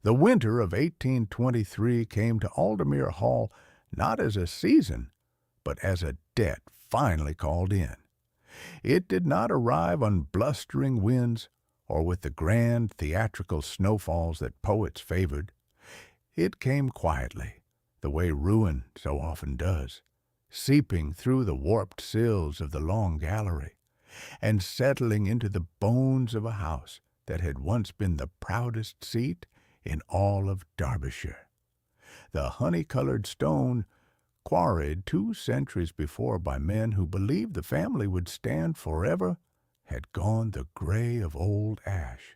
The winter of 1823 came to Aldermere Hall not as a season, but as a debt finally called in. It did not arrive on blustering winds or with the grand theatrical snowfalls that poets favored. It came quietly, the way ruin so often does, seeping through the warped sills of the long gallery, and settling into the bones of a house that had once been the proudest seat in all of Derbyshire. The honey-colored stone, quarried 2 centuries before by men who believed the family would stand forever, had gone the gray of old ash.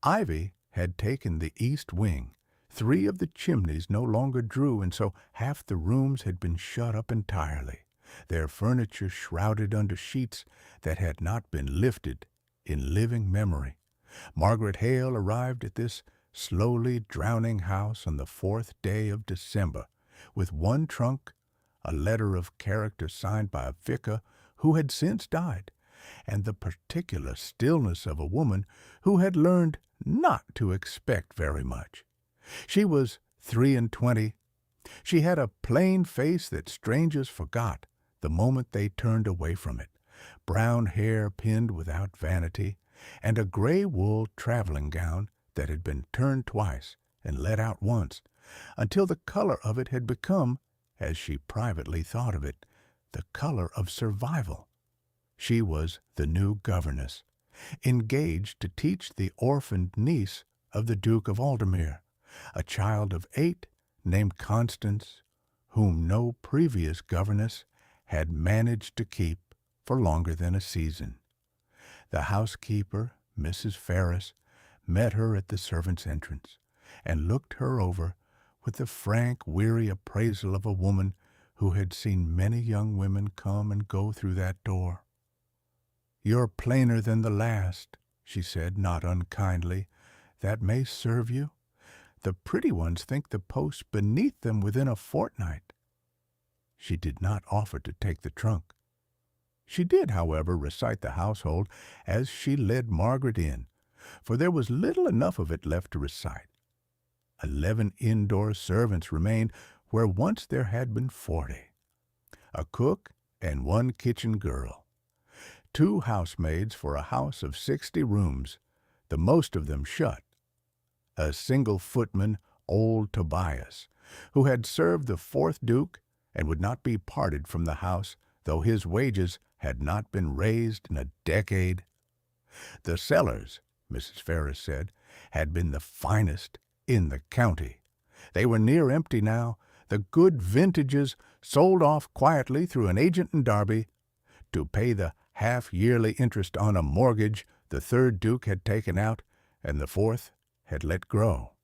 Ivy had taken the east wing. 3 of the chimneys no longer drew, and so half the rooms had been shut up entirely, their furniture shrouded under sheets that had not been lifted in living memory. Margaret Hale arrived at this slowly drowning house on the 4th day of December, with 1 trunk, a letter of character signed by a vicar who had since died, and the particular stillness of a woman who had learned not to expect very much. She was 23. She had a plain face that strangers forgot the moment they turned away from it, brown hair pinned without vanity, and a gray wool traveling gown that had been turned twice and let out once, until the color of it had become, as she privately thought of it, the color of survival. She was the new governess, engaged to teach the orphaned niece of the Duke of Aldermere, a child of 8 named Constance, whom no previous governess had managed to keep for longer than a season. The housekeeper, Mrs. Ferris, met her at the servants' entrance, and looked her over with the frank, weary appraisal of a woman who had seen many young women come and go through that door. "You're plainer than the last," she said, not unkindly. "That may serve you. The pretty ones think the post beneath them within a fortnight." She did not offer to take the trunk. She did, however, recite the household as she led Margaret in, for there was little enough of it left to recite. 11 indoor servants remained where once there had been 40. A cook and 1 kitchen girl. 2 housemaids for a house of 60 rooms, the most of them shut. A single footman, old Tobias, who had served the 4th Duke and would not be parted from the house, though his wages had not been raised in a decade. The cellars, Mrs. Ferris said, had been the finest in the county. They were near empty now, the good vintages sold off quietly through an agent in Derby to pay the half-yearly interest on a mortgage the 3rd Duke had taken out and the 4th had let grow.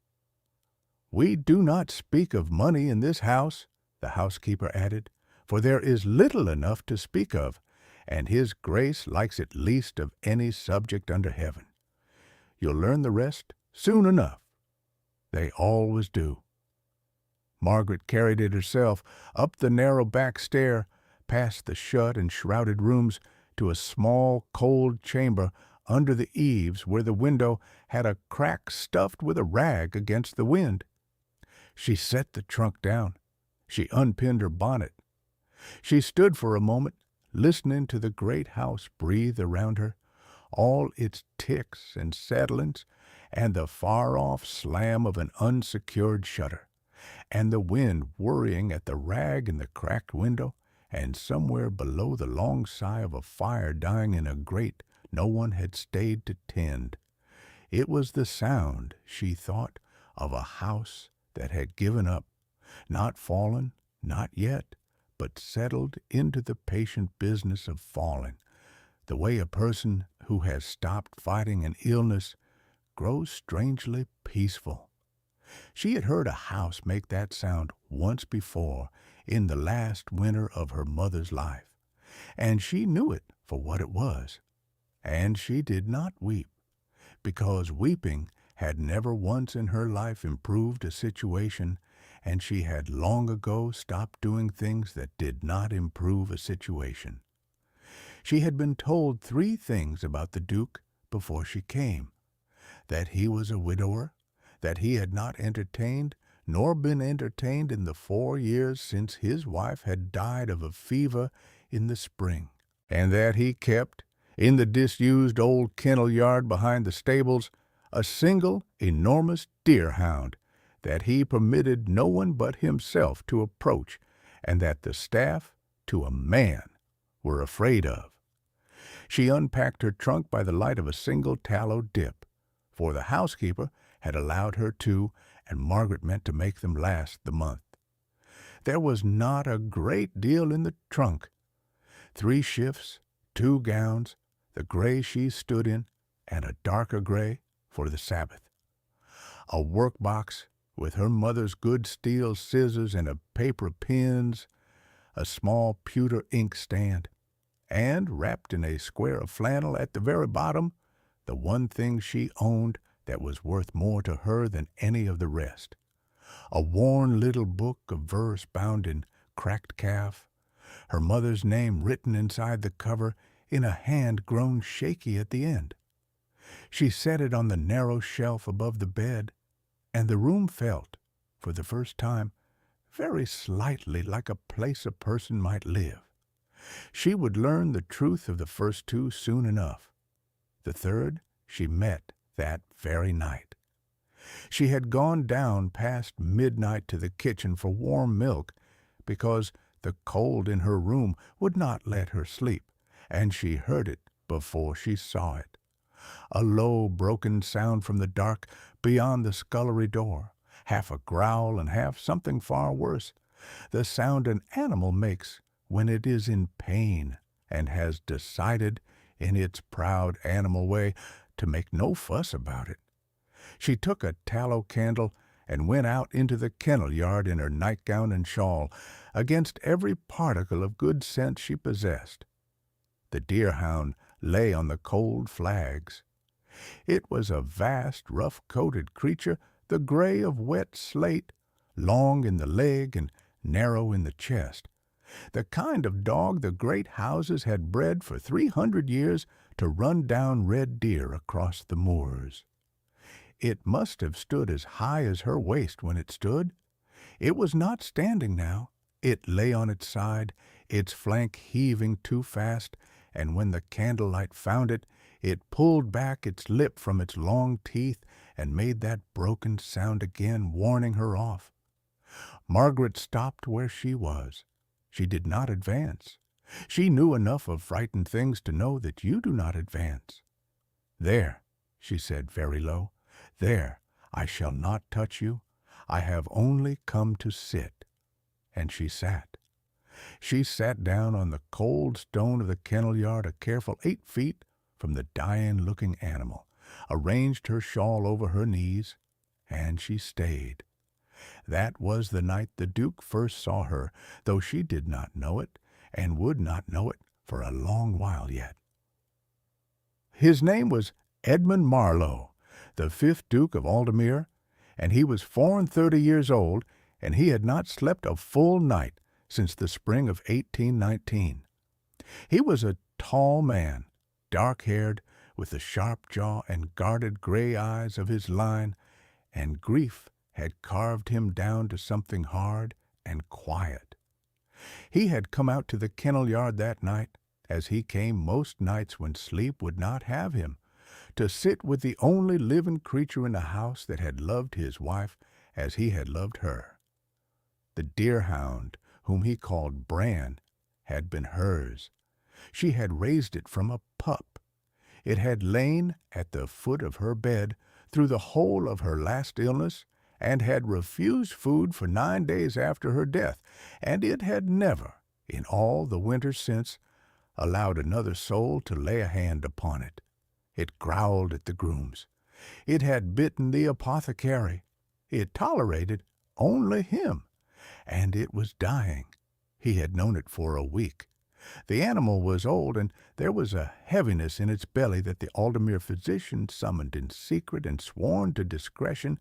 "We do not speak of money in this house," the housekeeper added, "for there is little enough to speak of, and His Grace likes it least of any subject under heaven. You'll learn the rest soon enough. They always do." Margaret carried it herself, up the narrow back stair, past the shut and shrouded rooms, to a small, cold chamber under the eaves where the window had a crack stuffed with a rag against the wind. She set the trunk down. She unpinned her bonnet. She stood for a moment, listening to the great house breathe around her, all its ticks and settlings, and the far-off slam of an unsecured shutter, and the wind worrying at the rag in the cracked window, and somewhere below the long sigh of a fire dying in a grate no one had stayed to tend. It was the sound, she thought, of a house that had given up, not fallen, not yet, but settled into the patient business of falling, the way a person who has stopped fighting an illness grows strangely peaceful. She had heard a house make that sound once before in the last winter of her mother's life, and she knew it for what it was. And she did not weep, because weeping had never once in her life improved a situation, and she had long ago stopped doing things that did not improve a situation. She had been told 3 things about the Duke before she came: that he was a widower, that he had not entertained nor been entertained in the 4 years since his wife had died of a fever in the spring, and that he kept, in the disused old kennel yard behind the stables, a single enormous deerhound that he permitted no one but himself to approach, and that the staff, to a man, were afraid of. She unpacked her trunk by the light of a single tallow dip, for the housekeeper had allowed her to, and Margaret meant to make them last the month. There was not a great deal in the trunk. 3 shifts, 2 gowns, the gray she stood in, and a darker gray for the Sabbath. A work-box with her mother's good steel scissors and a paper pins, a small pewter inkstand, and, wrapped in a square of flannel at the very bottom, the one thing she owned that was worth more to her than any of the rest. A worn little book of verse bound in cracked calf, her mother's name written inside the cover in a hand grown shaky at the end. She set it on the narrow shelf above the bed, and the room felt, for the first time, very slightly like a place a person might live. She would learn the truth of the first 2 soon enough. The third she met that very night. She had gone down past midnight to the kitchen for warm milk, because the cold in her room would not let her sleep, and she heard it before she saw it. A low, broken sound from the dark beyond the scullery door, half a growl and half something far worse, the sound an animal makes when it is in pain and has decided, in its proud animal way, to make no fuss about it. She took a tallow candle and went out into the kennel yard in her nightgown and shawl, against every particle of good sense she possessed. The deerhound lay on the cold flags. It was a vast, rough-coated creature, the gray of wet slate, long in the leg and narrow in the chest, the kind of dog the great houses had bred for 300 years to run down red deer across the moors. It must have stood as high as her waist when it stood. It was not standing now. It lay on its side, its flank heaving too fast, and when the candlelight found it, it pulled back its lip from its long teeth and made that broken sound again, warning her off. Margaret stopped where she was. She did not advance. She knew enough of frightened things to know that you do not advance. "There," she said very low, "there, I shall not touch you. I have only come to sit." And she sat. She sat down on the cold stone of the kennel yard a careful 8 feet from the dying-looking animal, arranged her shawl over her knees, and she stayed. That was the night the Duke first saw her, though she did not know it, and would not know it for a long while yet. His name was Edmund Marlowe, the 5th Duke of Aldemere, and he was 34 years old, and he had not slept a full night since the spring of 1819. He was a tall man, dark-haired, with the sharp jaw and guarded gray eyes of his line, and grief had carved him down to something hard and quiet. He had come out to the kennel yard that night, as he came most nights when sleep would not have him, to sit with the only living creature in the house that had loved his wife as he had loved her. The deerhound, whom he called Bran, had been hers. She had raised it from a pup. It had lain at the foot of her bed through the whole of her last illness, and had refused food for 9 days after her death, and it had never, in all the winter since, allowed another soul to lay a hand upon it. It growled at the grooms. It had bitten the apothecary. It tolerated only him, and it was dying. He had known it for a week. The animal was old, and there was a heaviness in its belly that the Aldemere physician, summoned in secret and sworn to discretion,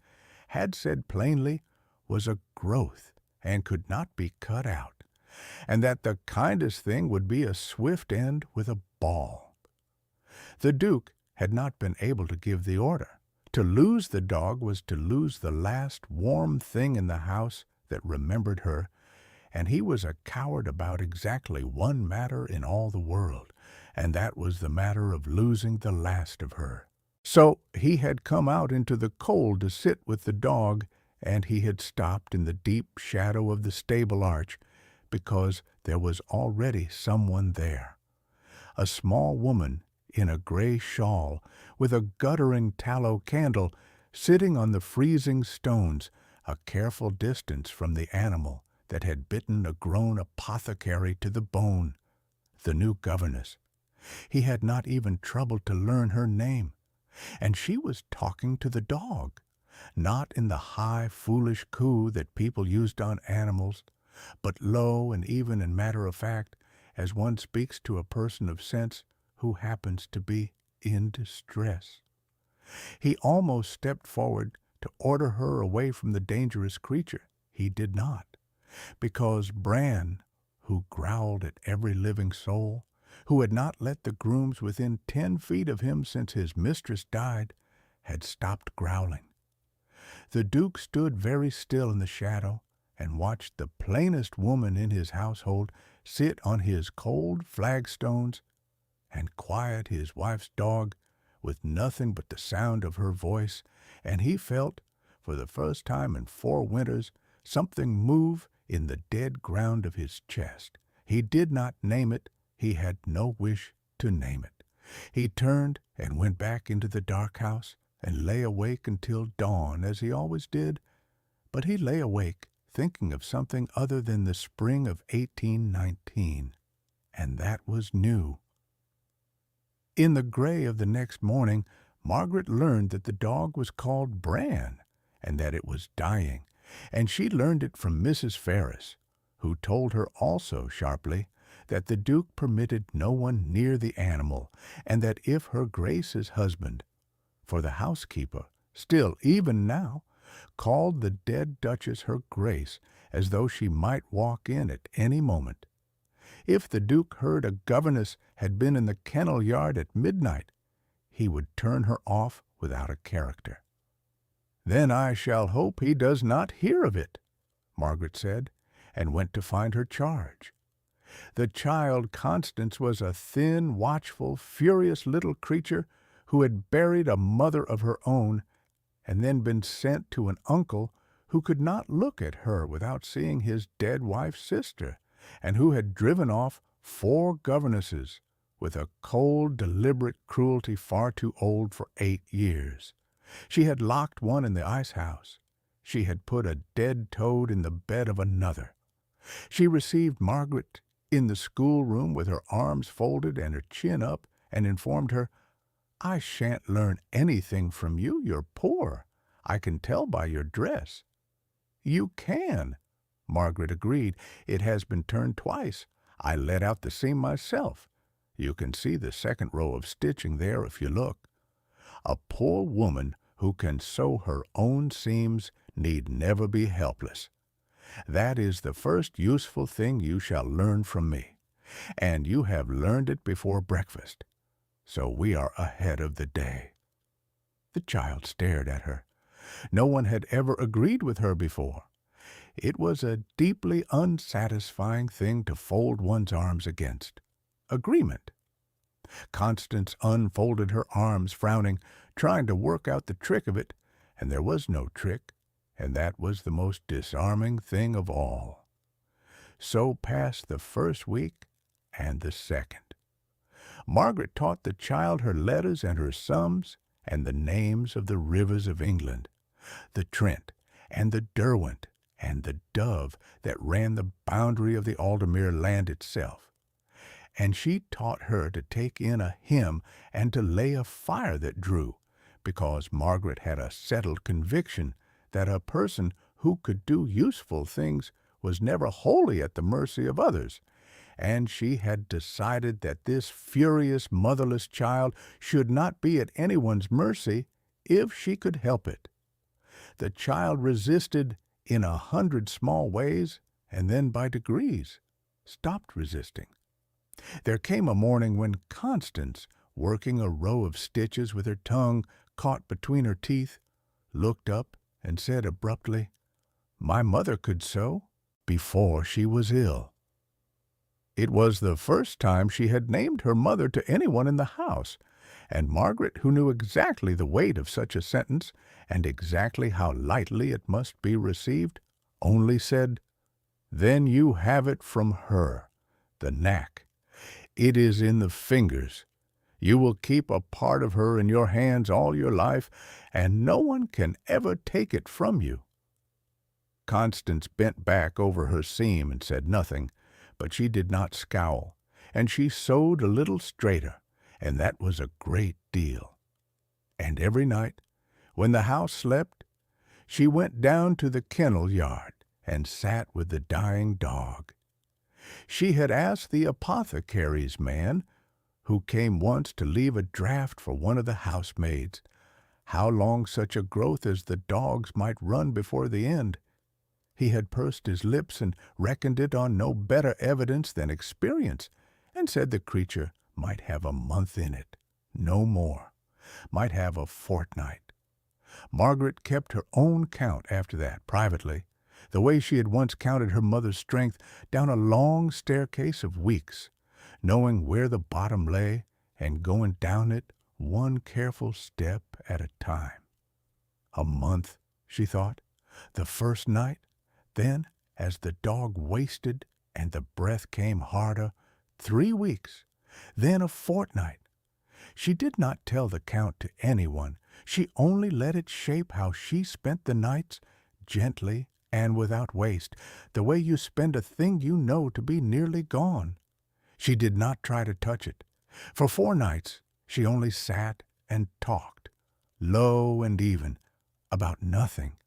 had said plainly was a growth and could not be cut out, and that the kindest thing would be a swift end with a ball. The Duke had not been able to give the order, To lose the dog was to lose the last warm thing in the house that remembered her, and he was a coward about exactly one matter in all the world, and that was the matter of losing the last of her. So he had come out into the cold to sit with the dog, and he had stopped in the deep shadow of the stable arch because there was already someone there. A small woman in a gray shawl, with a guttering tallow candle, sitting on the freezing stones, a careful distance from the animal that had bitten a grown apothecary to the bone, the new governess. He had not even troubled to learn her name, and she was talking to the dog, not in the high, foolish coo that people used on animals, but low and even and matter-of-fact, as one speaks to a person of sense who happens to be in distress. He almost stepped forward to order her away from the dangerous creature. He did not, because Bran, who growled at every living soul, who had not let the grooms within 10 feet of him since his mistress died, had stopped growling. The Duke stood very still in the shadow and watched the plainest woman in his household sit on his cold flagstones and quiet his wife's dog with nothing but the sound of her voice, and he felt, for the first time in 4 winters, something move in the dead ground of his chest. He did not name it. He had no wish to name it. He turned and went back into the dark house and lay awake until dawn, as he always did. But he lay awake thinking of something other than the spring of 1819, and that was new. In the gray of the next morning, Margaret learned that the dog was called Bran, and that it was dying, and she learned it from Mrs. Ferris, who told her also sharply that the Duke permitted no one near the animal, and that if her Grace's husband, for the housekeeper, still, even now, called the dead Duchess her Grace, as though she might walk in at any moment. If the Duke heard a governess had been in the kennel yard at midnight, he would turn her off without a character. "Then I shall hope he does not hear of it," Margaret said, and went to find her charge. The child Constance was a thin, watchful, furious little creature who had buried a mother of her own and then been sent to an uncle who could not look at her without seeing his dead wife's sister, and who had driven off 4 governesses with a cold, deliberate cruelty far too old for 8 years. She had locked one in the ice-house. She had put a dead toad in the bed of another. She received Margaret in the schoolroom with her arms folded and her chin up, and informed her, "I shan't learn anything from you. You're poor. I can tell by your dress." "You can," Margaret agreed. "It has been turned twice. I let out the seam myself. You can see the 2nd row of stitching there if you look. A poor woman who can sew her own seams need never be helpless. That is the first useful thing you shall learn from me, and you have learned it before breakfast. So we are ahead of the day." The child stared at her. No one had ever agreed with her before. It was a deeply unsatisfying thing to fold one's arms against. Agreement. Constance unfolded her arms, frowning, trying to work out the trick of it, and there was no trick, and that was the most disarming thing of all. So passed the 1st week and the 2nd. Margaret taught the child her letters and her sums and the names of the rivers of England, the Trent and the Derwent and the Dove that ran the boundary of the Aldermere land itself. And she taught her to take in a hymn and to lay a fire that drew, because Margaret had a settled conviction that a person who could do useful things was never wholly at the mercy of others, and she had decided that this furious, motherless child should not be at anyone's mercy if she could help it. The child resisted in 100 small ways, and then by degrees stopped resisting. There came a morning when Constance, working a row of stitches with her tongue, caught between her teeth, looked up and said abruptly, "My mother could sew before she was ill." It was the first time she had named her mother to anyone in the house, and Margaret, who knew exactly the weight of such a sentence and exactly how lightly it must be received, only said, "Then you have it from her, the knack. It is in the fingers. You will keep a part of her in your hands all your life, and no one can ever take it from you." Constance bent back over her seam and said nothing, but she did not scowl, and she sewed a little straighter, and that was a great deal. And every night, when the house slept, she went down to the kennel yard and sat with the dying dog. She had asked the apothecary's man, who came once to leave a draft for one of the housemaids, how long such a growth as the dog's might run before the end. He had pursed his lips and reckoned it on no better evidence than experience, and said the creature might have a month in it, no more, might have a fortnight. Margaret kept her own count after that, privately, the way she had once counted her mother's strength down a long staircase of weeks, knowing where the bottom lay and going down it one careful step at a time. A month, she thought, the first night, then, as the dog wasted and the breath came harder, 3 weeks, then a fortnight. She did not tell the count to anyone. She only let it shape how she spent the nights, gently and without waste, the way you spend a thing you know to be nearly gone. She did not try to touch it. For 4 nights she only sat and talked, low and even, about nothing,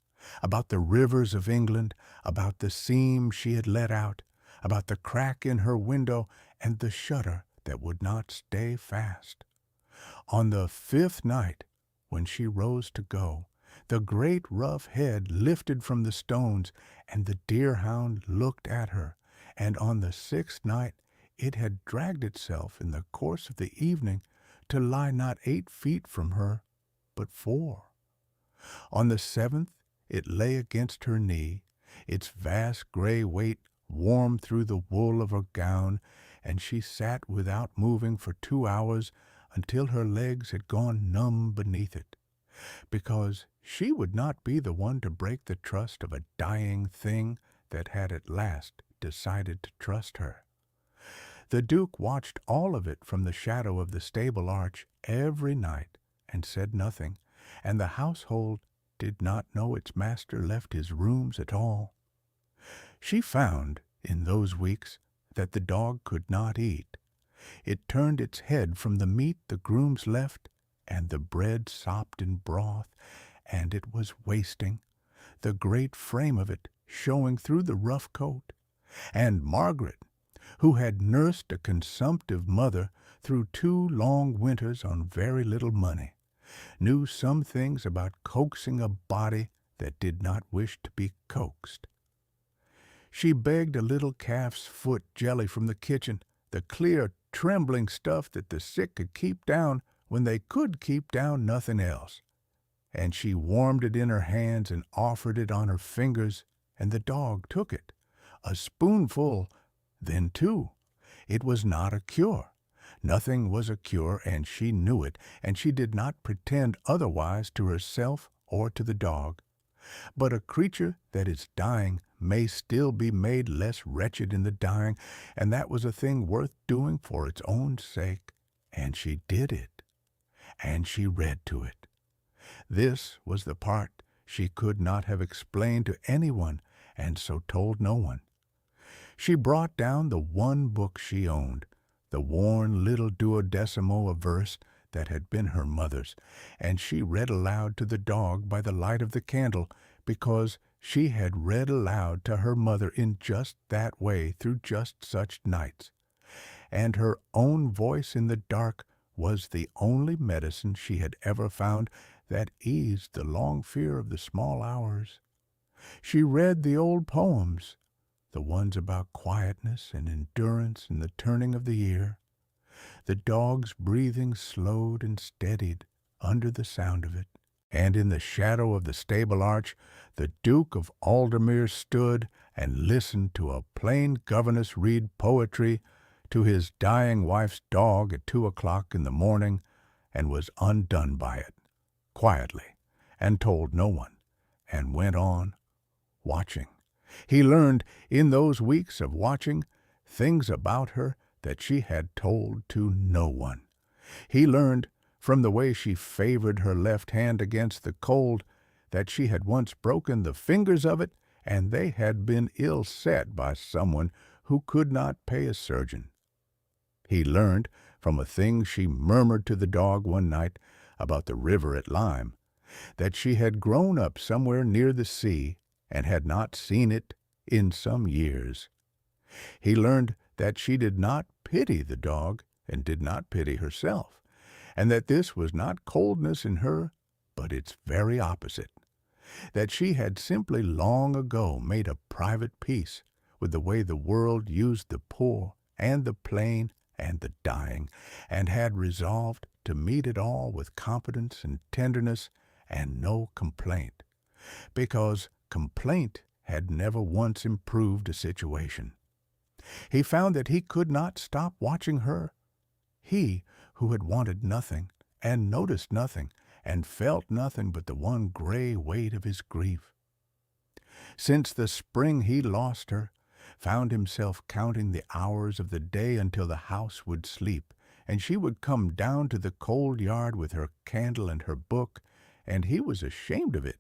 about the rivers of England, about the seam she had let out, about the crack in her window and the shutter that would not stay fast. On the 5th night, when she rose to go, the great rough head lifted from the stones, and the deer-hound looked at her, and on the 6th night it had dragged itself in the course of the evening to lie not 8 feet from her, but 4. On the 7th it lay against her knee, its vast gray weight warm through the wool of her gown, and she sat without moving for 2 hours until her legs had gone numb beneath it, because she would not be the one to break the trust of a dying thing that had at last decided to trust her. The Duke watched all of it from the shadow of the stable arch every night and said nothing, and the household did not know its master left his rooms at all. She found, in those weeks, that the dog could not eat. It turned its head from the meat the grooms left, and the bread sopped in broth, and it was wasting, the great frame of it showing through the rough coat. And Margaret, who had nursed a consumptive mother through 2 long winters on very little money, knew some things about coaxing a body that did not wish to be coaxed. She begged a little calf's foot jelly from the kitchen, the clear, trembling stuff that the sick could keep down when they could keep down nothing else. And she warmed it in her hands and offered it on her fingers, and the dog took it, a spoonful, then 2. It was not a cure. Nothing was a cure, and she knew it, and she did not pretend otherwise to herself or to the dog. But a creature that is dying may still be made less wretched in the dying, and that was a thing worth doing for its own sake, and she did it, and she read to it. This was the part she could not have explained to anyone, and so told no one. She brought down the one book she owned, the worn little duodecimo of verse that had been her mother's, and she read aloud to the dog by the light of the candle, because she had read aloud to her mother in just that way through just such nights. And her own voice in the dark was the only medicine she had ever found that eased the long fear of the small hours. She read the old poems, the ones about quietness and endurance and the turning of the year. The dog's breathing slowed and steadied, under the sound of it. And in the shadow of the stable arch, the Duke of Aldermere stood and listened to a plain governess read poetry to his dying wife's dog at 2 o'clock in the morning, and was undone by it, quietly, and told no one, and went on watching. He learned in those weeks of watching things about her that she had told to no one. He learned from the way she favored her left hand against the cold that she had once broken the fingers of it, and they had been ill set by someone who could not pay a surgeon. He learned from a thing she murmured to the dog one night about the river at Lyme, that she had grown up somewhere near the sea and had not seen it in some years. He learned that she did not pity the dog and did not pity herself, and that this was not coldness in her, but its very opposite, that she had simply long ago made a private peace with the way the world used the poor and the plain and the dying, and had resolved to meet it all with confidence and tenderness and no complaint, because complaint had never once improved a situation. He found that he could not stop watching her, he who had wanted nothing and noticed nothing and felt nothing but the one gray weight of his grief. Since the spring he lost her, found himself counting the hours of the day until the house would sleep, and she would come down to the cold yard with her candle and her book, and he was ashamed of it,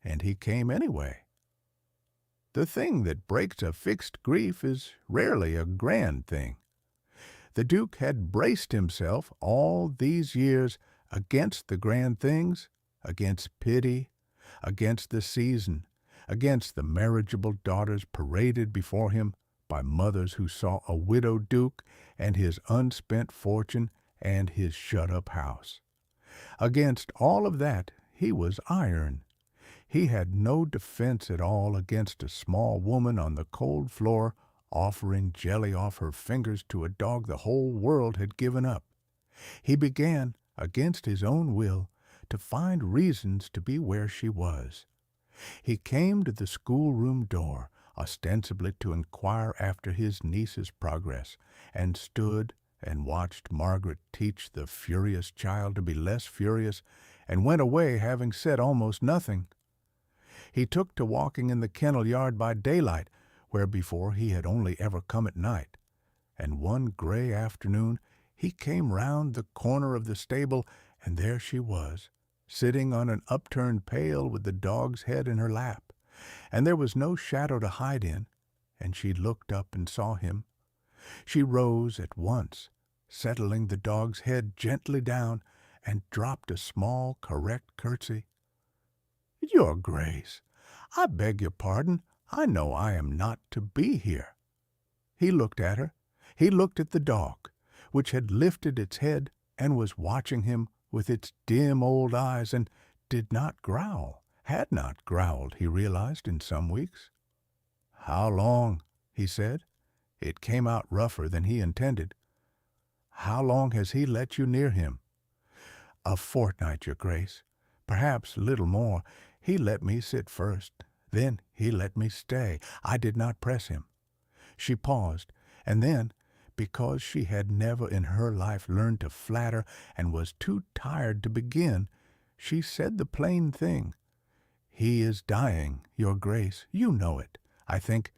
and he came anyway. The thing that breaks a fixed grief is rarely a grand thing. The Duke had braced himself all these years against the grand things, against pity, against the season, against the marriageable daughters paraded before him by mothers who saw a widowed duke and his unspent fortune and his shut-up house. Against all of that he was iron. He had no defense at all against a small woman on the cold floor offering jelly off her fingers to a dog the whole world had given up. He began, against his own will, to find reasons to be where she was. He came to the schoolroom door, ostensibly to inquire after his niece's progress, and stood and watched Margaret teach the furious child to be less furious, and went away having said almost nothing. He took to walking in the kennel yard by daylight, where before he had only ever come at night, and one gray afternoon he came round the corner of the stable, and there she was, sitting on an upturned pail with the dog's head in her lap, and there was no shadow to hide in, and she looked up and saw him. She rose at once, settling the dog's head gently down, and dropped a small, correct curtsy. "Your Grace, I beg your pardon. I know I am not to be here." He looked at her. He looked at the dog, which had lifted its head and was watching him with its dim old eyes, and did not growl, had not growled, he realized, in some weeks. "How long?" he said. It came out rougher than he intended. "How long has he let you near him?" "A fortnight, your Grace. Perhaps a little more. He let me sit first. Then he let me stay. I did not press him." She paused, and then, because she had never in her life learned to flatter and was too tired to begin, she said the plain thing. "He is dying, your Grace. You know it. I think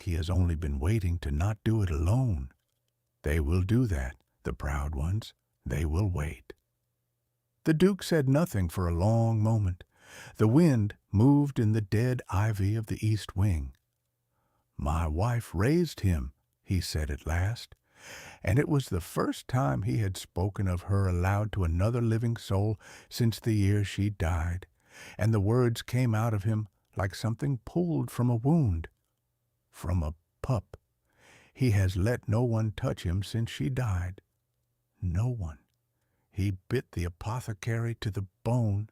he has only been waiting to not do it alone. They will do that, the proud ones. They will wait." The Duke said nothing for a long moment. The wind moved in the dead ivy of the east wing. "My wife raised him," he said at last, and it was the first time he had spoken of her aloud to another living soul since the year she died, and the words came out of him like something pulled from a wound. "From a pup. He has let no one touch him since she died. No one. He bit the apothecary to the bone."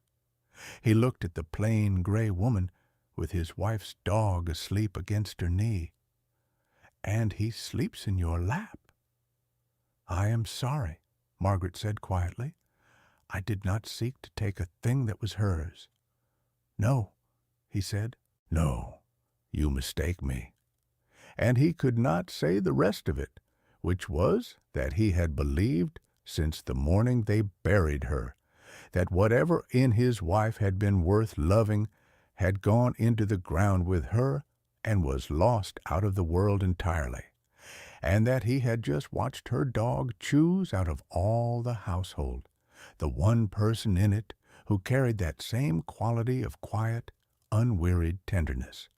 He looked at the plain gray woman with his wife's dog asleep against her knee. "And he sleeps in your lap." "I am sorry," Margaret said quietly. I did not seek to take a thing that was hers. No, he said. No, you mistake me. And he could not say the rest of it, which was that he had believed since the morning they buried her, that whatever in his wife had been worth loving had gone into the ground with her and was lost out of the world entirely, and that he had just watched her dog choose out of all the household the one person in it who carried that same quality of quiet, unwearied tenderness,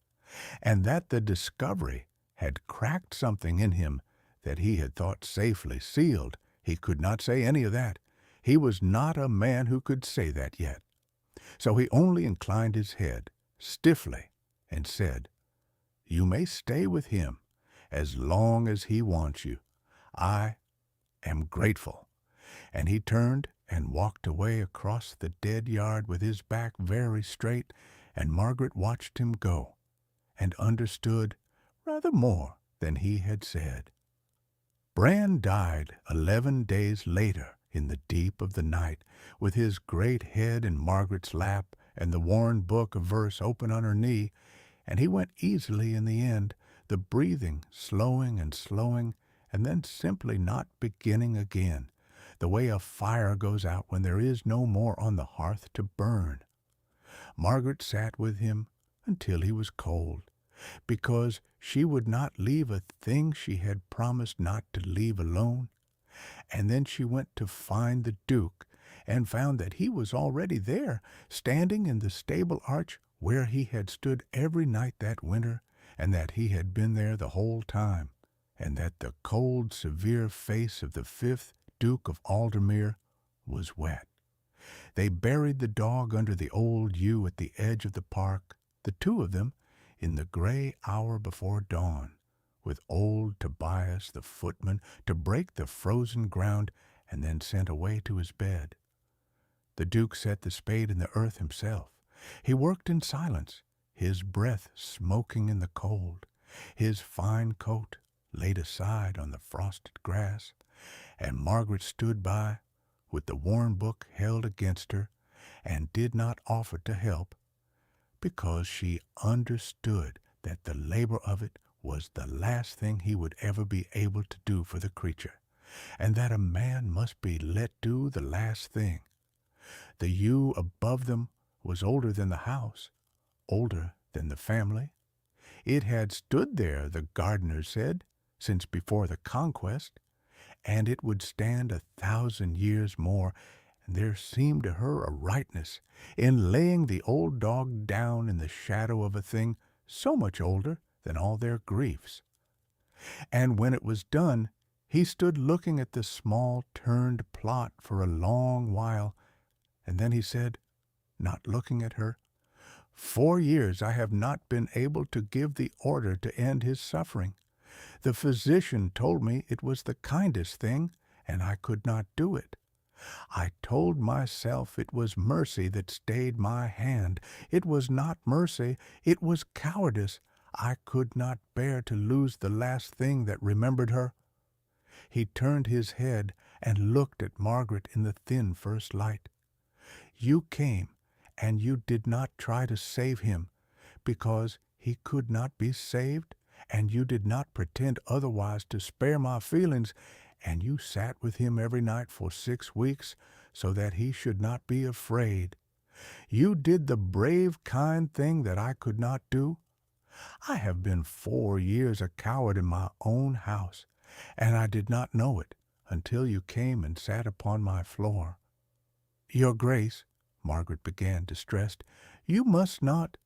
and that the discovery had cracked something in him that he had thought safely sealed. He could not say any of that. He was not a man who could say that yet. So he only inclined his head stiffly and said, "You may stay with him as long as he wants you. I am grateful." And he turned and walked away across the dead yard with his back very straight, and Margaret watched him go, and understood rather more than he had said. Bran died 11 days later in the deep of the night, with his great head in Margaret's lap and the worn book of verse open on her knee, and he went easily in the end, the breathing slowing and slowing, and then simply not beginning again, the way a fire goes out when there is no more on the hearth to burn. Margaret sat with him until he was cold, because she would not leave a thing she had promised not to leave alone. And then she went to find the Duke, and found that he was already there, standing in the stable arch where he had stood every night that winter, and that he had been there the whole time, and that the cold, severe face of the 5th Duke of Aldermere was wet. They buried the dog under the old yew at the edge of the park, the two of them, in the gray hour before dawn, with old Tobias the footman to break the frozen ground, and then sent away to his bed. The Duke set the spade in the earth himself. He worked in silence, his breath smoking in the cold, his fine coat laid aside on the frosted grass, and Margaret stood by, with the worn book held against her, and did not offer to help, because she understood that the labor of it was the last thing he would ever be able to do for the creature, and that a man must be let do the last thing. The yew above them was older than the house, older than the family. It had stood there, the gardener said, since before the conquest, and it would stand 1,000 years more, and there seemed to her a rightness in laying the old dog down in the shadow of a thing so much older than all their griefs. And when it was done, he stood looking at the small turned plot for a long while, and then he said, not looking at her, "4 years I have not been able to give the order to end his suffering. The physician told me it was the kindest thing, and I could not do it. I told myself it was mercy that stayed my hand. It was not mercy, it was cowardice. I could not bear to lose the last thing that remembered her." He turned his head and looked at Margaret in the thin first light. "You came, and you did not try to save him, because he could not be saved, and you did not pretend otherwise to spare my feelings, and you sat with him every night for 6 weeks, so that he should not be afraid. You did the brave, kind thing that I could not do. I have been 4 years a coward in my own house, and I did not know it until you came and sat upon my floor." "Your Grace," Margaret began, distressed, "you must not—"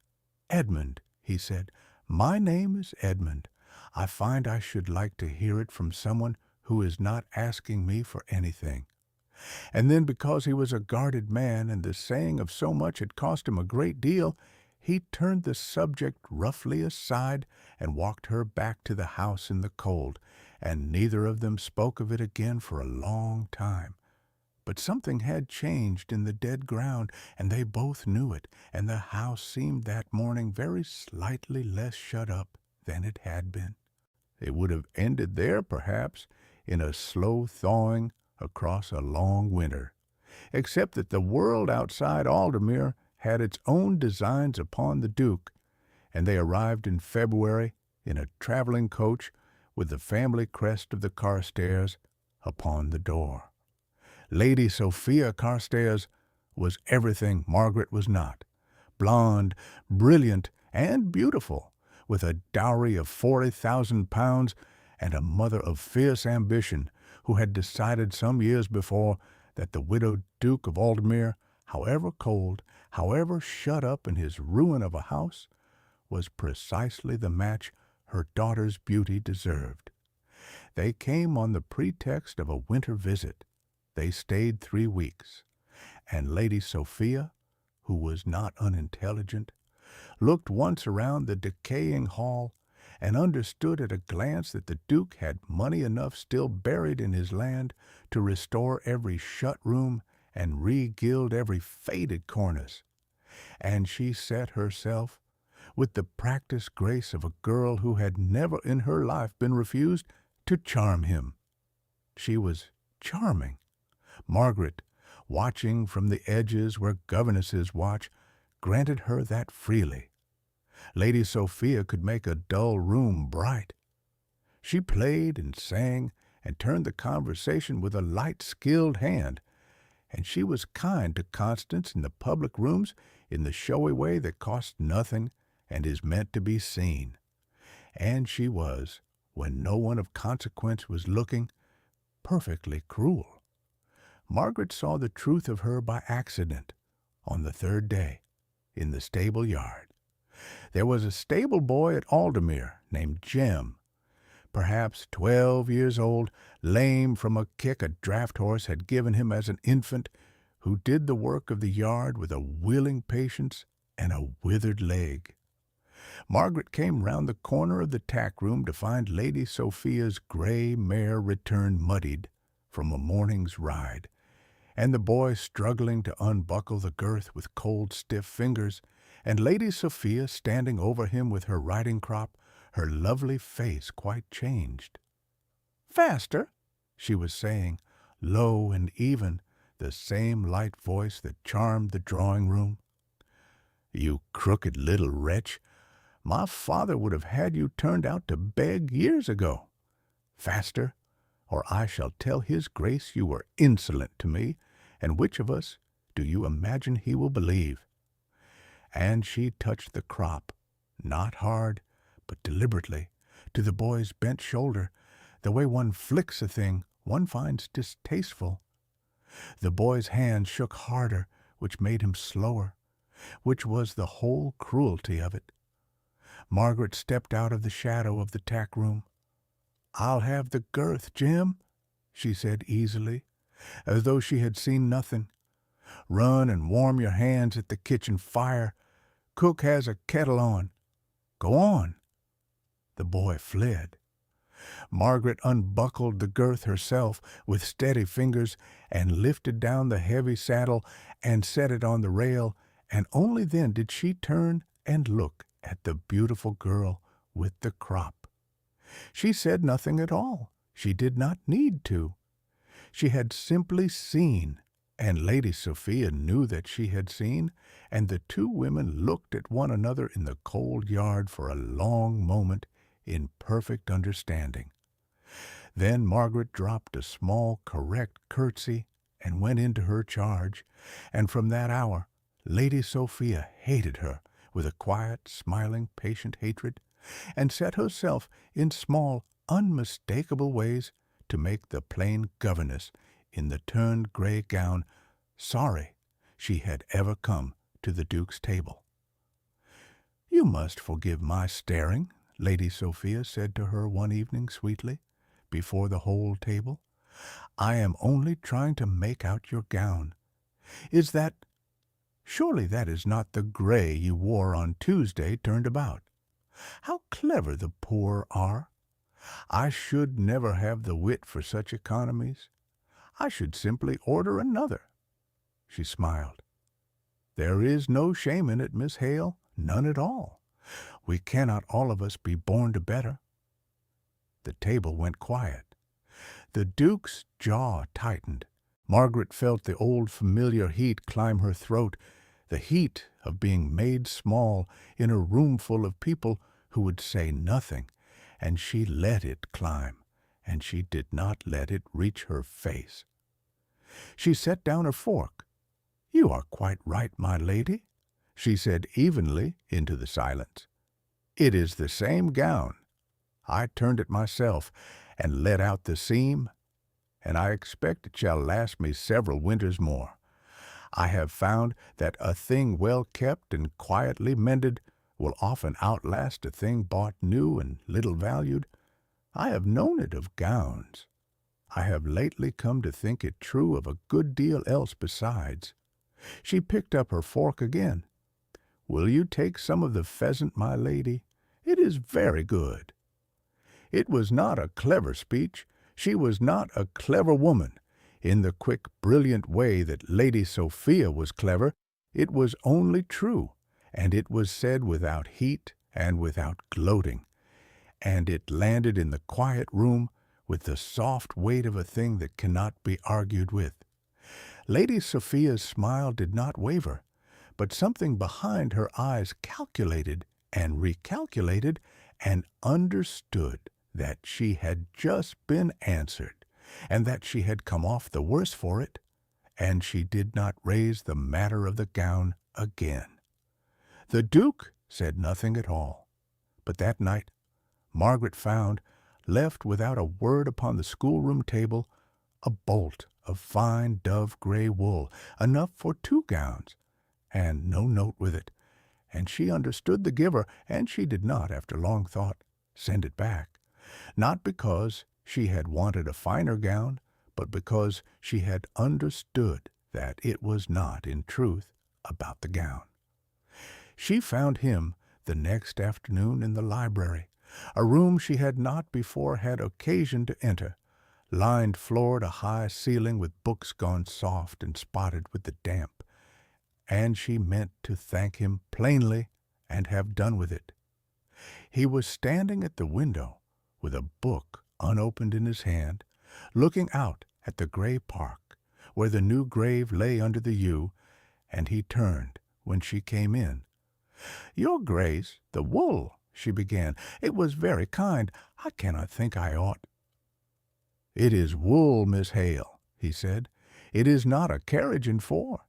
"Edmund," he said, "my name is Edmund. I find I should like to hear it from someone who is not asking me for anything." And then, because he was a guarded man, and the saying of so much had cost him a great deal, he turned the subject roughly aside and walked her back to the house in the cold, and neither of them spoke of it again for a long time. But something had changed in the dead ground, and they both knew it, and the house seemed that morning very slightly less shut up than it had been. It would have ended there, perhaps, in a slow thawing across a long winter, except that the world outside Aldermere had its own designs upon the Duke, and they arrived in February in a traveling coach with the family crest of the Carstairs upon the door. Lady Sophia Carstairs was everything Margaret was not, blonde, brilliant, and beautiful, with a dowry of £40,000 and a mother of fierce ambition who had decided some years before that the widowed Duke of Aldermere, however cold, however shut up in his ruin of a house, was precisely the match her daughter's beauty deserved. They came on the pretext of a winter visit. They stayed 3 weeks, and Lady Sophia, who was not unintelligent, looked once around the decaying hall and understood at a glance that the Duke had money enough still buried in his land to restore every shut room and re-gild every faded cornice. And she set herself, with the practiced grace of a girl who had never in her life been refused, to charm him. She was charming. Margaret, watching from the edges where governesses watch, granted her that freely. Lady Sophia could make a dull room bright. She played and sang and turned the conversation with a light, skilled hand, and she was kind to Constance in the public rooms in the showy way that costs nothing and is meant to be seen. And she was, when no one of consequence was looking, perfectly cruel. Margaret saw the truth of her by accident on the 3rd day, in the stable yard. There was a stable boy at Aldermere named Jem, perhaps 12 years old, lame from a kick a draught horse had given him as an infant, who did the work of the yard with a willing patience and a withered leg. Margaret came round the corner of the tack room to find Lady Sophia's gray mare returned muddied from a morning's ride, and the boy struggling to unbuckle the girth with cold, stiff fingers, and Lady Sophia standing over him with her riding crop, her lovely face quite changed. "Faster," she was saying, low and even, the same light voice that charmed the drawing-room. "You crooked little wretch, my father would have had you turned out to beg years ago. Faster, or I shall tell his grace you were insolent to me, and which of us do you imagine he will believe?" And she touched the crop, not hard, but deliberately, to the boy's bent shoulder, the way one flicks a thing one finds distasteful. The boy's hand shook harder, which made him slower, which was the whole cruelty of it. Margaret stepped out of the shadow of the tack room. "I'll have the girth, Jim," she said easily, as though she had seen nothing. "Run and warm your hands at the kitchen fire. Cook has a kettle on. Go on." The boy fled. Margaret unbuckled the girth herself with steady fingers and lifted down the heavy saddle and set it on the rail, and only then did she turn and look at the beautiful girl with the crop. She said nothing at all. She did not need to. She had simply seen, and Lady Sophia knew that she had seen, and the two women looked at one another in the cold yard for a long moment in perfect understanding. Then Margaret dropped a small, correct curtsy and went into her charge, and from that hour Lady Sophia hated her with a quiet, smiling, patient hatred, and set herself in small, unmistakable ways to make the plain governess in the turned gray gown sorry she had ever come to the Duke's table. "You must forgive my staring," Lady Sophia said to her one evening sweetly, before the whole table. "I am only trying to make out your gown. Is that— surely that is not the gray you wore on Tuesday turned about. How clever the poor are! I should never have the wit for such economies. I should simply order another." She smiled. "There is no shame in it, Miss Hale, none at all. We cannot all of us be born to better." The table went quiet. The Duke's jaw tightened. Margaret felt the old familiar heat climb her throat, the heat of being made small in a room full of people who would say nothing, and she let it climb, and she did not let it reach her face. She set down her fork. "You are quite right, my lady," she said evenly into the silence. "It is the same gown. I turned it myself and let out the seam, and I expect it shall last me several winters more. I have found that a thing well kept and quietly mended will often outlast a thing bought new and little valued. I have known it of gowns. I have lately come to think it true of a good deal else besides." She picked up her fork again. "Will you take some of the pheasant, my lady? It is very good." It was not a clever speech. She was not a clever woman. In the quick, brilliant way that Lady Sophia was clever, it was only true, and it was said without heat and without gloating, and it landed in the quiet room with the soft weight of a thing that cannot be argued with. Lady Sophia's smile did not waver, but something behind her eyes calculated and recalculated and understood that she had just been answered, and that she had come off the worse for it, and she did not raise the matter of the gown again. The Duke said nothing at all, but that night Margaret found, left without a word upon the schoolroom table, a bolt of fine dove-gray wool, enough for 2 gowns, and no note with it, and she understood the giver, and she did not, after long thought, send it back, not because she had wanted a finer gown, but because she had understood that it was not, in truth, about the gown. She found him the next afternoon in the library, a room she had not before had occasion to enter, lined floor to high ceiling with books gone soft and spotted with the damp, and she meant to thank him plainly and have done with it. He was standing at the window with a book unopened in his hand, looking out at the gray park where the new grave lay under the yew, and he turned when she came in. "Your Grace, the wool," she began. "It was very kind. I cannot think I ought—" "It is wool, Miss Hale," he said. "It is not a carriage and 4.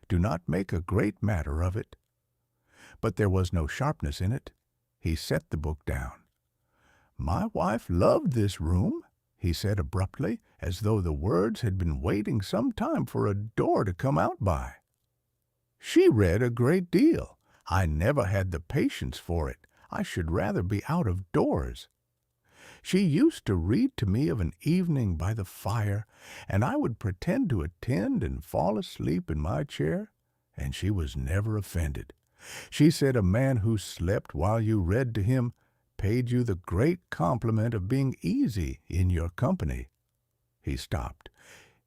Do not make a great matter of it." But there was no sharpness in it. He set the book down. "My wife loved this room," he said abruptly, as though the words had been waiting some time for a door to come out by. "She read a great deal. I never had the patience for it. I should rather be out of doors. She used to read to me of an evening by the fire, and I would pretend to attend and fall asleep in my chair, and she was never offended. She said a man who slept while you read to him paid you the great compliment of being easy in your company." He stopped.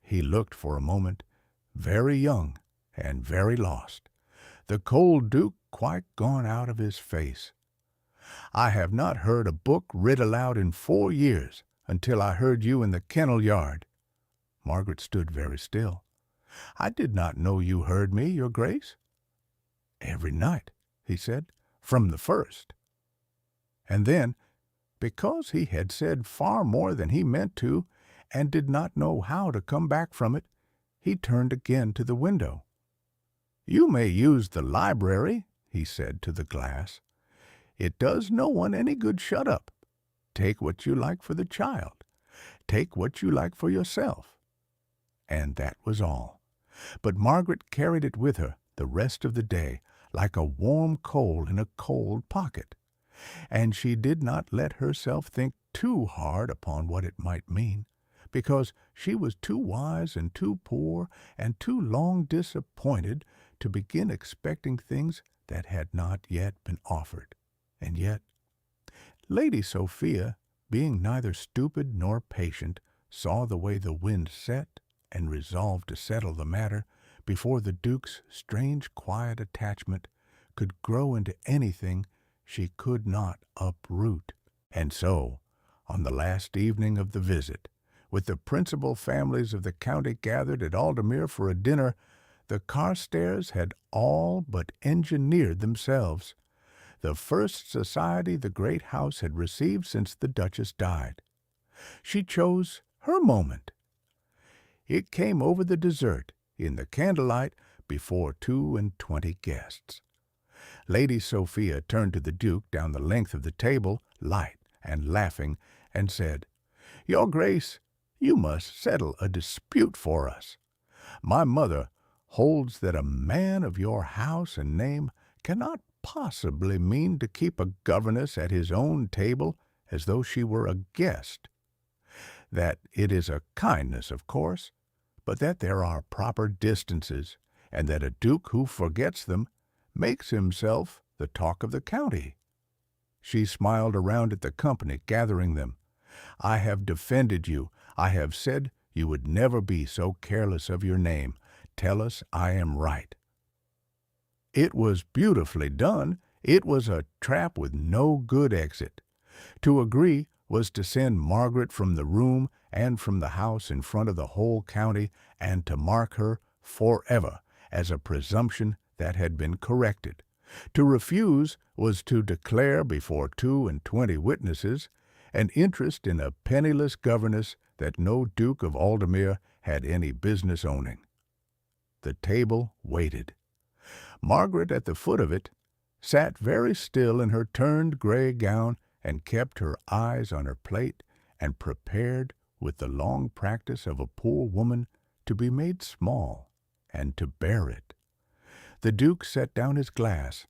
He looked for a moment, very young and very lost, the cold Duke quite gone out of his face. "I have not heard a book read aloud in 4 years, until I heard you in the kennel yard." Margaret stood very still. "I did not know you heard me, your Grace." "Every night," he said, "from the first." And then, because he had said far more than he meant to, and did not know how to come back from it, he turned again to the window. "You may use the library," he said to the glass. "It does no one any good shut up. Take what you like for the child. Take what you like for yourself." And that was all. But Margaret carried it with her the rest of the day, like a warm coal in a cold pocket. And she did not let herself think too hard upon what it might mean, because she was too wise and too poor and too long disappointed to begin expecting things that had not yet been offered. And yet, Lady Sophia, being neither stupid nor patient, saw the way the wind set, and resolved to settle the matter before the Duke's strange quiet attachment could grow into anything she could not uproot. And so, on the last evening of the visit, With the principal families of the county gathered at Aldermere for a dinner, the Carstairs had all but engineered themselves, the first society the great house had received since the Duchess died. She chose her moment. It came over the dessert, in the candlelight, before 22 guests. Lady Sophia turned to the Duke down the length of the table, light and laughing, and said, "Your Grace, you must settle a dispute for us. My mother holds that a man of your house and name cannot possibly mean to keep a governess at his own table as though she were a guest. That it is a kindness, of course, but that there are proper distances, and that a duke who forgets them makes himself the talk of the county." She smiled around at the company, gathering them. "I have defended you. I have said you would never be so careless of your name. Tell us I am right." It was beautifully done. It was a trap with no good exit. To agree was to send Margaret from the room and from the house in front of the whole county, and to mark her forever as a presumption that had been corrected. To refuse was to declare before 22 witnesses an interest in a penniless governess that no Duke of Aldermere had any business owning. The table waited. Margaret, at the foot of it, sat very still in her turned gray gown and kept her eyes on her plate, and prepared, with the long practice of a poor woman, to be made small and to bear it. The Duke set down his glass.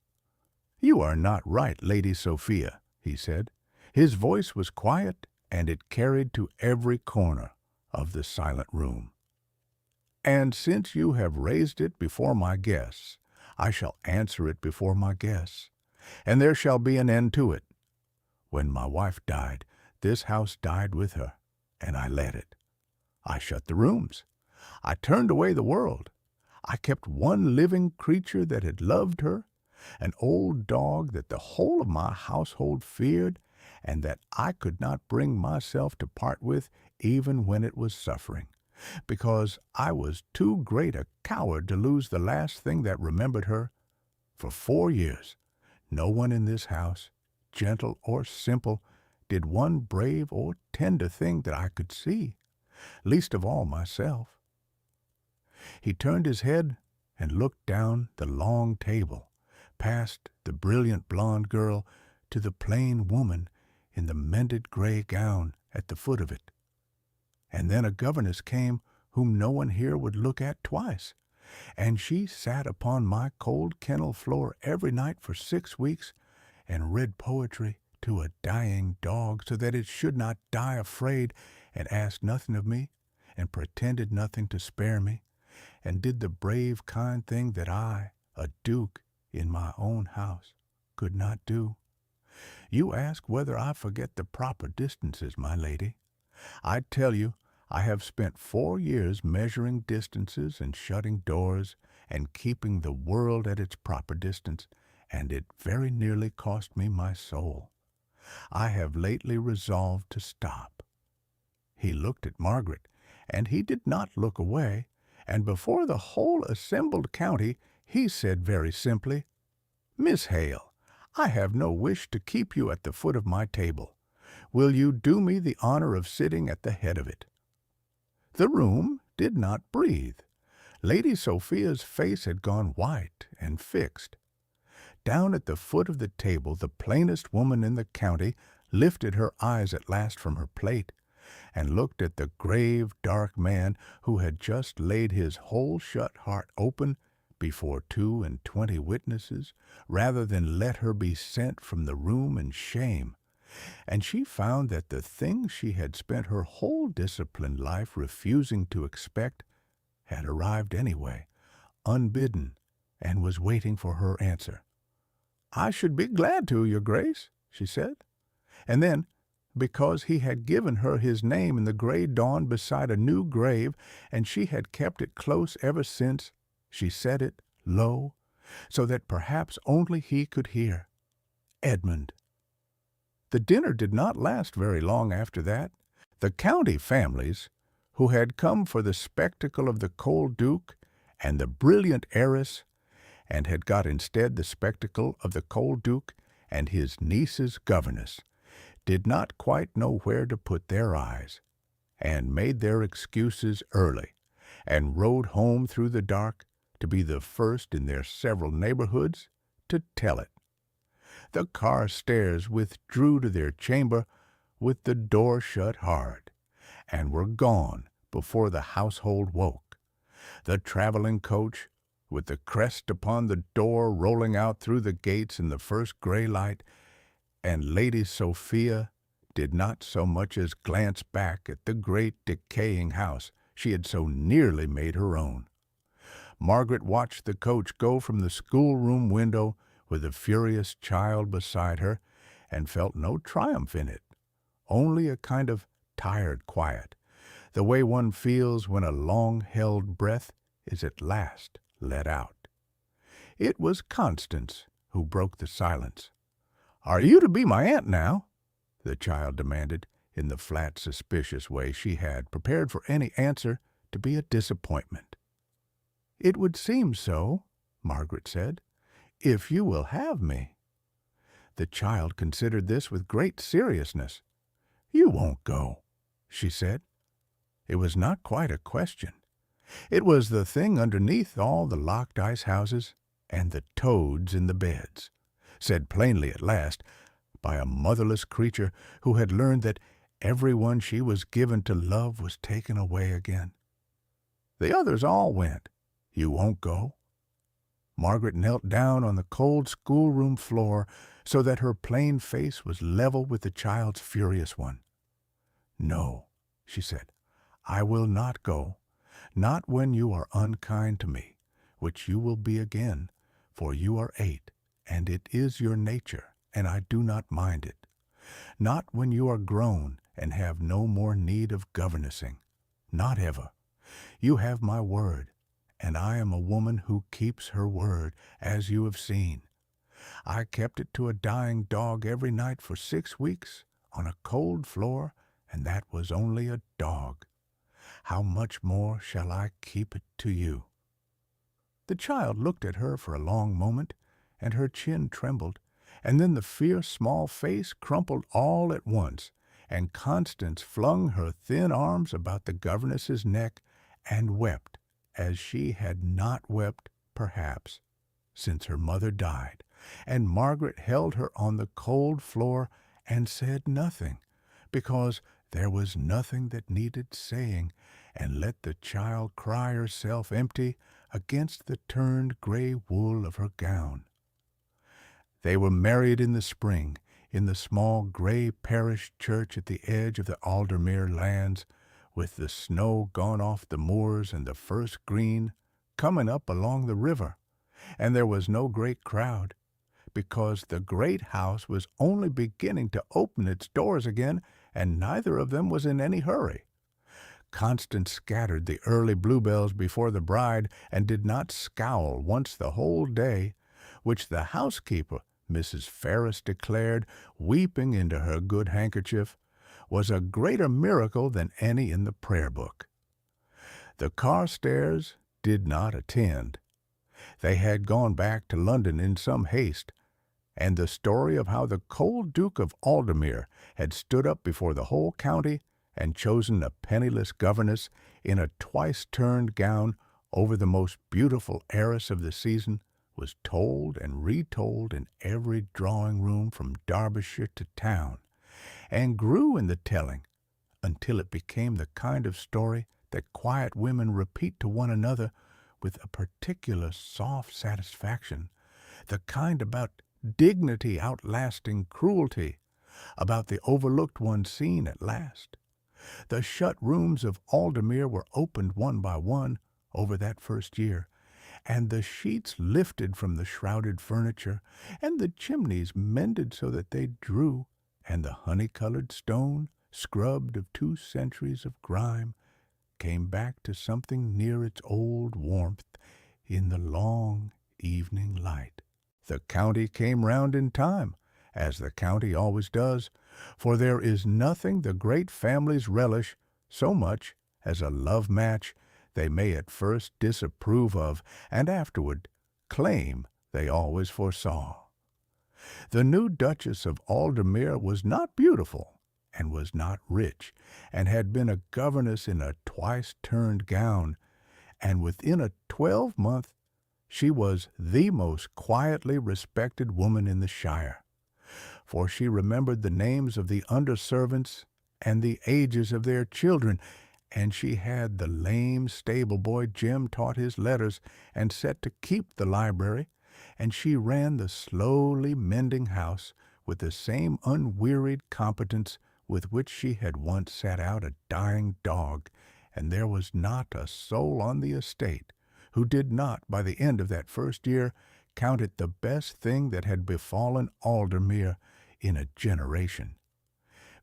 "You are not right, Lady Sophia," he said. His voice was quiet, and it carried to every corner of the silent room. "And since you have raised it before my guests, I shall answer it before my guests, and there shall be an end to it. When my wife died, this house died with her, and I let it. I shut the rooms. I turned away the world. I kept one living creature that had loved her, an old dog that the whole of my household feared, and that I could not bring myself to part with even when it was suffering, because I was too great a coward to lose the last thing that remembered her. For 4 years, no one in this house, gentle or simple, did one brave or tender thing that I could see, least of all myself." He turned his head and looked down the long table, past the brilliant blonde girl to the plain woman in the mended gray gown at the foot of it. "And then a governess came whom no one here would look at twice, and she sat upon my cold kennel floor every night for 6 weeks and read poetry to a dying dog so that it should not die afraid, and asked nothing of me, and pretended nothing to spare me, and did the brave kind thing that I, a duke in my own house, could not do. You ask whether I forget the proper distances, my lady. I tell you, I have spent 4 years measuring distances and shutting doors and keeping the world at its proper distance, and it very nearly cost me my soul. I have lately resolved to stop." He looked at Margaret, and he did not look away, and before the whole assembled county he said very simply, "Miss Hale, I have no wish to keep you at the foot of my table. Will you do me the honor of sitting at the head of it?" The room did not breathe. Lady Sophia's face had gone white and fixed. Down at the foot of the table the plainest woman in the county lifted her eyes at last from her plate, and looked at the grave, dark man who had just laid his whole shut heart open before 22 witnesses, rather than let her be sent from the room in shame. And she found that the thing she had spent her whole disciplined life refusing to expect had arrived anyway, unbidden, and was waiting for her answer. "I should be glad to, your grace," she said. And then, because he had given her his name in the gray dawn beside a new grave, and she had kept it close ever since, she said it low, so that perhaps only he could hear. "Edmund." The dinner did not last very long after that. The county families, who had come for the spectacle of the cold duke and the brilliant heiress, and had got instead the spectacle of the cold duke and his niece's governess, did not quite know where to put their eyes, and made their excuses early, and rode home through the dark to be the first in their several neighborhoods to tell it. The Carstairs withdrew to their chamber with the door shut hard, and were gone before the household woke. The traveling coach, with the crest upon the door rolling out through the gates in the first gray light, and Lady Sophia did not so much as glance back at the great decaying house she had so nearly made her own. Margaret watched the coach go from the schoolroom window with the furious child beside her, and felt no triumph in it, only a kind of tired quiet, the way one feels when a long-held breath is at last let out. It was Constance who broke the silence. "Are you to be my aunt now?" the child demanded, in the flat, suspicious way she had, prepared for any answer to be a disappointment. "It would seem so," Margaret said, "if you will have me." The child considered this with great seriousness. "You won't go," she said. It was not quite a question. It was the thing underneath all the locked ice houses and the toads in the beds, said plainly at last by a motherless creature who had learned that every one she was given to love was taken away again. "The others all went. You won't go?" Margaret knelt down on the cold schoolroom floor so that her plain face was level with the child's furious one. "No," she said, "I will not go, not when you are unkind to me, which you will be again, for you are 8, and it is your nature, and I do not mind it. Not when you are grown and have no more need of governessing, not ever. You have my word, and I am a woman who keeps her word, as you have seen. I kept it to a dying dog every night for 6 weeks on a cold floor, and that was only a dog. How much more shall I keep it to you?" The child looked at her for a long moment, and her chin trembled, and then the fierce small face crumpled all at once, and Constance flung her thin arms about the governess's neck and wept as she had not wept, perhaps, since her mother died, and Margaret held her on the cold floor and said nothing, because there was nothing that needed saying, and let the child cry herself empty against the turned gray wool of her gown. They were married in the spring, in the small gray parish church at the edge of the Aldermere lands, with the snow gone off the moors and the first green coming up along the river, and there was no great crowd, because the great house was only beginning to open its doors again, and neither of them was in any hurry. Constance scattered the early bluebells before the bride, and did not scowl once the whole day, which the housekeeper, Mrs. Ferris, declared, weeping into her good handkerchief, was a greater miracle than any in the prayer book. The Carstairs did not attend. They had gone back to London in some haste, and the story of how the cold Duke of Aldermere had stood up before the whole county and chosen a penniless governess in a twice-turned gown over the most beautiful heiress of the season was told and retold in every drawing-room from Derbyshire to town, and grew in the telling until it became the kind of story that quiet women repeat to one another with a particular soft satisfaction, the kind about dignity outlasting cruelty, about the overlooked one seen at last. The shut rooms of Aldermere were opened one by one over that first year, and the sheets lifted from the shrouded furniture, and the chimneys mended so that they drew, and the honey-colored stone, scrubbed of 2 centuries of grime, came back to something near its old warmth in the long evening light. The county came round in time, as the county always does, for there is nothing the great families relish so much as a love match they may at first disapprove of and afterward claim they always foresaw. The new Duchess of Aldermere was not beautiful, and was not rich, and had been a governess in a twice-turned gown, and within a 12-month she was the most quietly respected woman in the shire, for she remembered the names of the under-servants and the ages of their children, and she had the lame stable-boy Jim taught his letters and set to keep the library, and she ran the slowly mending house with the same unwearied competence with which she had once sat out a dying dog, and there was not a soul on the estate who did not, by the end of that first year, count it the best thing that had befallen Aldermere in a generation.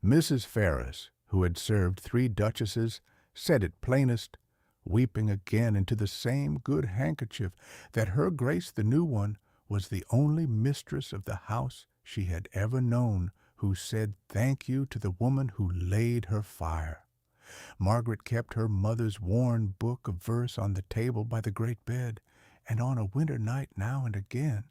Mrs. Ferrars, who had served 3 duchesses, said it plainest, weeping again into the same good handkerchief, that her Grace the new one was the only mistress of the house she had ever known who said thank you to the woman who laid her fire. Margaret kept her mother's worn book of verse on the table by the great bed, and on a winter night now and again.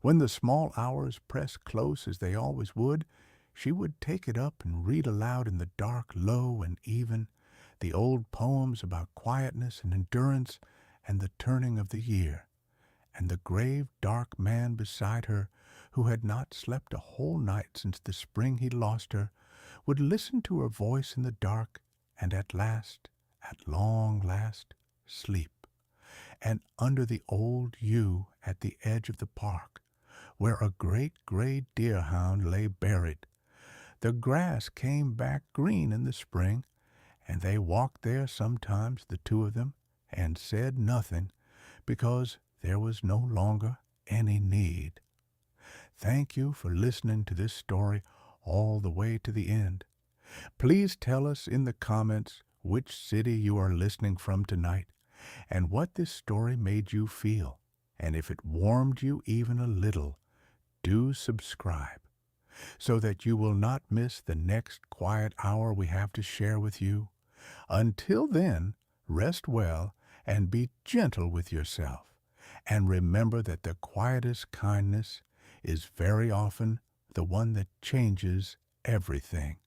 When the small hours pressed close, as they always would, she would take it up and read aloud in the dark, low and even, the old poems about quietness and endurance and the turning of the year. And the grave, dark man beside her, who had not slept a whole night since the spring he lost her, would listen to her voice in the dark, and at long last, sleep. And under the old yew at the edge of the park, where a great gray deer-hound lay buried, the grass came back green in the spring, and they walked there sometimes, the 2 of them, and said nothing, because there was no longer any need. Thank you for listening to this story all the way to the end. Please tell us in the comments which city you are listening from tonight, and what this story made you feel. And if it warmed you even a little, do subscribe, so that you will not miss the next quiet hour we have to share with you. Until then, rest well and be gentle with yourself, and remember that the quietest kindness is very often the one that changes everything.